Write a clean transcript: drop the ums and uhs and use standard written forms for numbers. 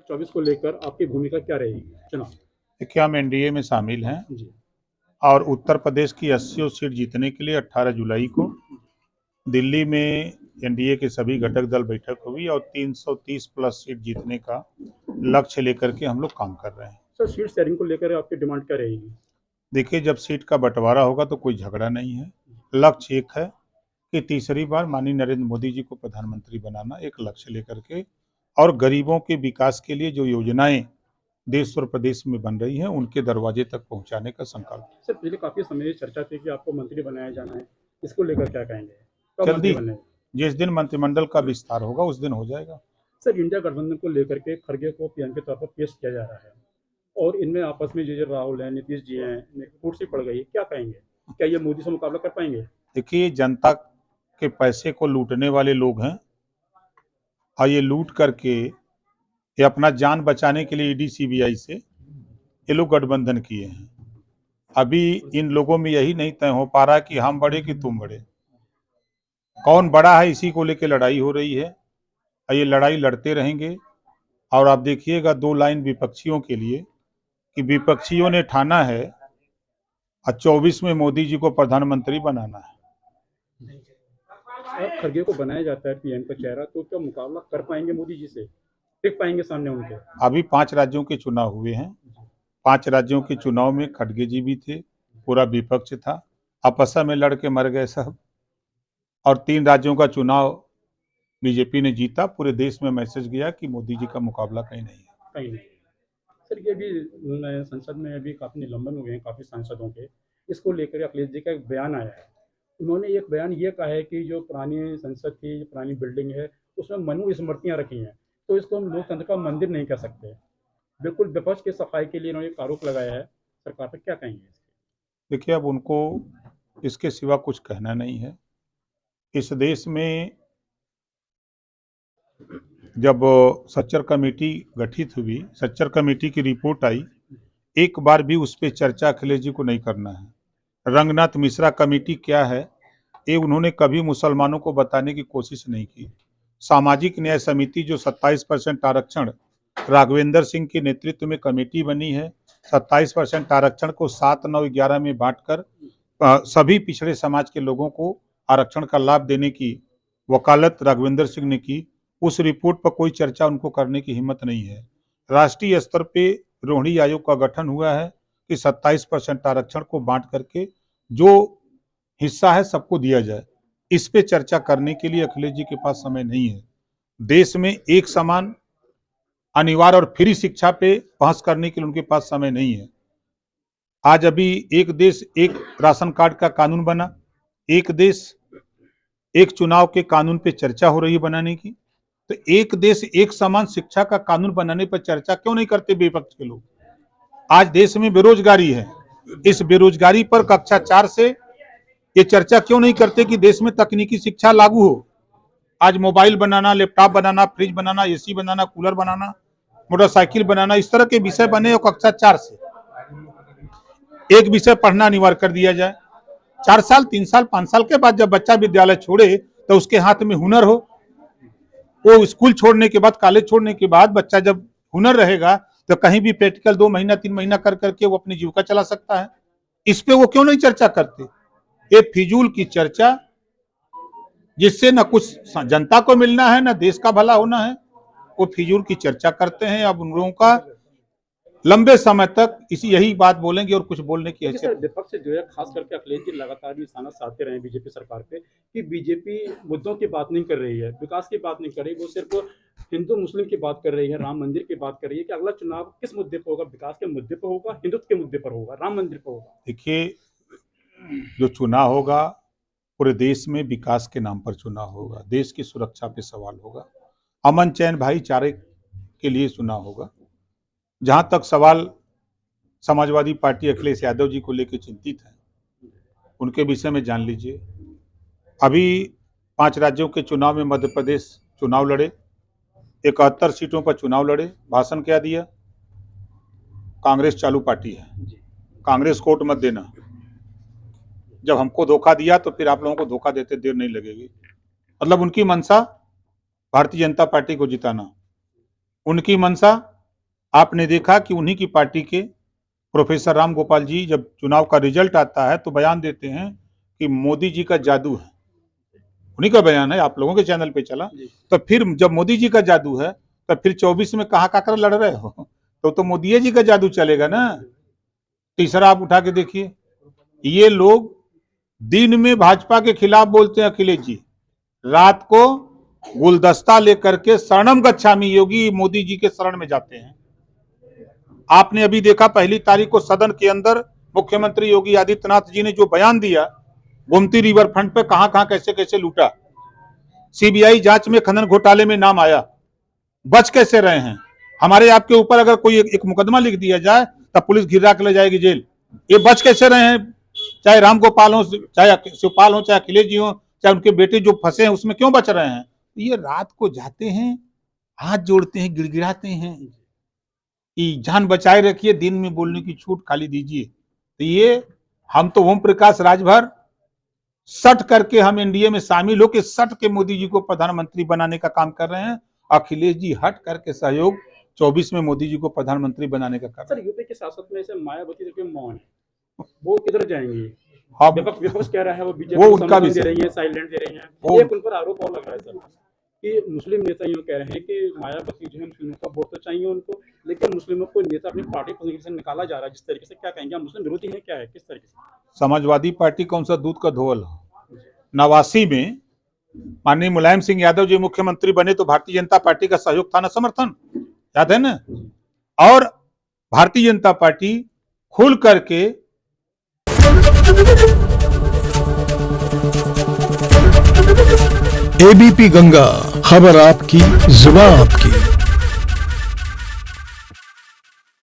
2024 को लेकर आपकी भूमिका क्या रहेगी चुनाव? देखिए, हम एनडीए में शामिल हैं जी। और उत्तर प्रदेश की 80 सीट जीतने के लिए 18 जुलाई को दिल्ली में एनडीए के सभी घटक दल बैठक हुई और 330 प्लस सीट जीतने का लक्ष्य लेकर के हम लोग काम कर रहे हैं। सर, सीट शेयरिंग को लेकर आपकी डिमांड क्या रहेगी? देखिए, जब सीट का बंटवारा होगा तो कोई झगड़ा नहीं है। लक्ष्य एक है कि तीसरी बार माननीय नरेंद्र मोदी जी को प्रधानमंत्री बनाना, एक लक्ष्य लेकर के, और गरीबों के विकास के लिए जो योजनाएं देश और प्रदेश में बन रही हैं उनके दरवाजे तक पहुंचाने का संकल्प। सर, पिछले काफ़ी समय से चर्चा थी कि आपको मंत्री बनाया जाना है, इसको लेकर क्या कहेंगे? कब मंत्री जल्दी, बनना है? जिस दिन मंत्रिमंडल का विस्तार होगा उस दिन हो जाएगा। सर, इंडिया गठबंधन को लेकर के खड़गे को पीएम के तौर पर पेश किया जा रहा है और इनमें आपस में जो राहुल हैं, नीतीश जी हैं, इनमें फूट सी पड़ गई है, क्या कहेंगे? क्या ये मोदी से मुकाबला कर पाएंगे? देखिए, जनता के पैसे को लूटने वाले लोग हैं और ये लूट करके ये अपना जान बचाने के लिए ईडी सीबीआई से ये लोग गठबंधन किए हैं। अभी इन लोगों में यही नहीं तय हो पा रहा कि हम बड़े कि तुम बड़े, कौन बड़ा है, इसी को लेकर लड़ाई हो रही है और ये लड़ाई लड़ते रहेंगे। और आप देखिएगा 2 लाइन विपक्षियों के लिए कि विपक्षियों ने ठाना है और 24 में मोदी जी को प्रधानमंत्री बनाना है। अब खड़गे को बनाया जाता है पीएम का चेहरा, तो क्या मुकाबला कर पाएंगे मोदी जी से? टिक पाएंगे सामने उनके? अभी 5 राज्यों के चुनाव हुए हैं। 5 राज्यों के चुनाव में खड़गे जी भी थे, पूरा विपक्ष था, आपस में लड़ के मर गए सब। और 3 राज्यों का चुनाव बीजेपी ने जीता। पूरे देश में मैसेज गया कि मोदी जी का मुकाबला कहीं नहीं है। कहीं नहीं। सर, ये भी संसद में अभी काफ़ी निलंबन हुए हैं काफ़ी सांसदों के, इसको लेकर अखिलेश जी का एक बयान आया है। उन्होंने एक बयान ये कहा है कि जो पुरानी संसद थी, जो पुरानी बिल्डिंग है, उसमें मनुस्मृतियाँ रखी हैं, तो इसको हम लोकतंत्र का मंदिर नहीं कह सकते। बिल्कुल विपक्ष की सफाई के लिए इन्होंने एक आरोप लगाया है, सरकार पर क्या कहेंगे इसके? देखिए, अब उनको इसके सिवा कुछ कहना नहीं है। इस देश में जब सच्चर कमेटी गठित हुई, सच्चर कमेटी की रिपोर्ट आई, एक बार भी उस पर चर्चा अखिलेश जी को नहीं करना है। रंगनाथ मिश्रा कमेटी क्या है, ये उन्होंने कभी मुसलमानों को बताने की कोशिश नहीं की। सामाजिक न्याय समिति जो 27% आरक्षण राघवेंद्र सिंह के नेतृत्व में कमेटी बनी है, 27% आरक्षण को 7, 9, 11 में बांटकर सभी पिछड़े समाज के लोगों को आरक्षण का लाभ देने की वकालत राघवेंद्र सिंह ने की। उस रिपोर्ट पर कोई चर्चा उनको करने की हिम्मत नहीं है। राष्ट्रीय स्तर पे रोहिणी आयोग का गठन हुआ है कि 27% आरक्षण को बांट करके जो हिस्सा है सबको दिया जाए। इस पे चर्चा करने के लिए अखिलेश जी के पास समय नहीं है। देश में एक समान, अनिवार्य और फ्री शिक्षा पे बहस करने के लिए उनके पास समय नहीं है। आज अभी एक देश एक राशन कार्ड का कानून बना, एक देश एक चुनाव के कानून पे चर्चा हो रही है बनाने की। तो एक देश एक समान शिक्षा का कानून बनाने पर चर्चा क्यों नहीं करते विपक्ष के लोग? आज देश में बेरोजगारी है, इस बेरोजगारी पर कक्षा 4 से ये चर्चा क्यों नहीं करते कि देश में तकनीकी शिक्षा लागू हो? आज मोबाइल बनाना, लैपटॉप बनाना, फ्रिज बनाना, एसी बनाना, कूलर बनाना, मोटरसाइकिल बनाना, इस तरह के विषय बने और कक्षा 4 से एक विषय पढ़ना अनिवार्य कर दिया जाए। 4 साल, 3 साल, 5 साल के बाद जब बच्चा विद्यालय छोड़े तो उसके हाथ में हुनर हो। वो स्कूल छोड़ने के बाद, कॉलेज छोड़ने के बाद बच्चा जब हुनर रहेगा तो कहीं भी प्रैक्टिकल 2 महीना 3 महीना कर करके वो अपनी जीविका चला सकता है। इस पे वो क्यों नहीं चर्चा करते? ये फिजूल की चर्चा जिससे न कुछ जनता को मिलना है, न देश का भला होना है, वो फिजूल की चर्चा करते हैं। अब उन लोगों का लंबे समय तक इसी यही बात बोलेंगे और कुछ बोलने की देखिए सर, हैसियत। विपक्ष जो है खास करके अखिलेश जी लगातार निशाना साधते रहे बीजेपी सरकार पे कि बीजेपी मुद्दों की बात नहीं कर रही है, विकास की बात नहीं कर रही, वो सिर्फ हिंदू मुस्लिम की बात कर रही है, राम मंदिर की बात कर रही है कि अगला चुनाव किस मुद्दे पर होगा? विकास के मुद्दे पर होगा, हिंदुत्व के मुद्दे पर होगा, राम मंदिर पर होगा? देखिए, जो चुनाव होगा पूरे देश में विकास के नाम पर चुनाव होगा, देश की सुरक्षा पे सवाल होगा, अमन चैन भाईचारे के लिए चुनाव होगा। जहां तक सवाल समाजवादी पार्टी अखिलेश यादव जी को लेकर चिंतित है, उनके विषय में जान लीजिए। अभी 5 राज्यों के चुनाव में मध्य प्रदेश चुनाव लड़े, 71 सीटों पर चुनाव लड़े, भाषण क्या दिया? कांग्रेस चालू पार्टी है, कांग्रेस को वोट मत देना, जब हमको धोखा दिया तो फिर आप लोगों को धोखा देते देर नहीं लगेगी। मतलब उनकी मंशा भारतीय जनता पार्टी को जिताना, उनकी मंशा आपने देखा कि उन्हीं की पार्टी के प्रोफेसर राम गोपाल जी जब चुनाव का रिजल्ट आता है तो बयान देते हैं कि मोदी जी का जादू है। उन्हीं का बयान है, आप लोगों के चैनल पे चला। तो फिर जब मोदी जी का जादू है तो फिर 24 में कहाँ कर लड़ रहे हो, तो मोदी जी का जादू चलेगा ना। तीसरा आप उठा के देखिए, ये लोग दिन में भाजपा के खिलाफ बोलते हैं अखिलेश जी, रात को गुलदस्ता लेकर के शरणम गच्छामि योगी मोदी जी के शरण में जाते हैं। आपने अभी देखा 1 तारीख को सदन के अंदर मुख्यमंत्री योगी आदित्यनाथ जी ने जो बयान दिया, गोमती रिवर फ्रंट पे कहां कैसे कैसे लूटा, सीबीआई जांच में खनन घोटाले में नाम आया, बच कैसे रहे हैं। हमारे आपके ऊपर अगर कोई एक मुकदमा लिख दिया जाए तब पुलिस घिरा के ले जाएगी जेल, ये बच कैसे रहे हैं। चाहे राम गोपाल हो, चाहे शिवपाल हो, चाहे अखिलेश जी हो, चाहे उनके बेटे जो फंसे हैं उसमें क्यों बच रहे हैं। ये रात को जाते हैं, हाथ जोड़ते हैं, गिड़गिड़ाते हैं कि जान बचाए रखिए, दिन में बोलने की छूट खाली दीजिए। तो ये हम तो ओम प्रकाश राजभर सट करके हम एनडीए में शामिल होकर सट के मोदी जी को प्रधानमंत्री बनाने का काम कर रहे हैं। अखिलेश जी हट करके सहयोग 24 में मोदी जी को प्रधानमंत्री बनाने का कर रहे हैं। सर यूपी की सियासत में से मायावती देखिए मौन है, वो किधर जाएंगी। हाँ, विपक्ष कह रहा है वो बीजेपी वो उनका भी दे रही है, साइलेंट दे रही है। एक उन पर आरोप और लग रहा है सर कि मुस्लिम नेता यूँ कह रहे हैं कि मायावती जो है मुस्लिमों का वोट तो चाहिए उनको, लेकिन मुस्लिमों को नेता अपनी पार्टी पोजीशन से निकाला जा रहा है। जिस तरीके से क्या कहेंगे, मुस्लिम विरोधी है क्या है, किस तरीके से। समाजवादी पार्टी कौन सा दूध का धोवल हो। 89 में माननीय मुलायम सिंह यादव जी मुख्यमंत्री बने तो भारतीय जनता पार्टी का सहयोग था ना, समर्थन, याद है ना। और भारतीय जनता पार्टी खुल करके एबीपी गंगा, खबर आपकी, जुबान आपकी।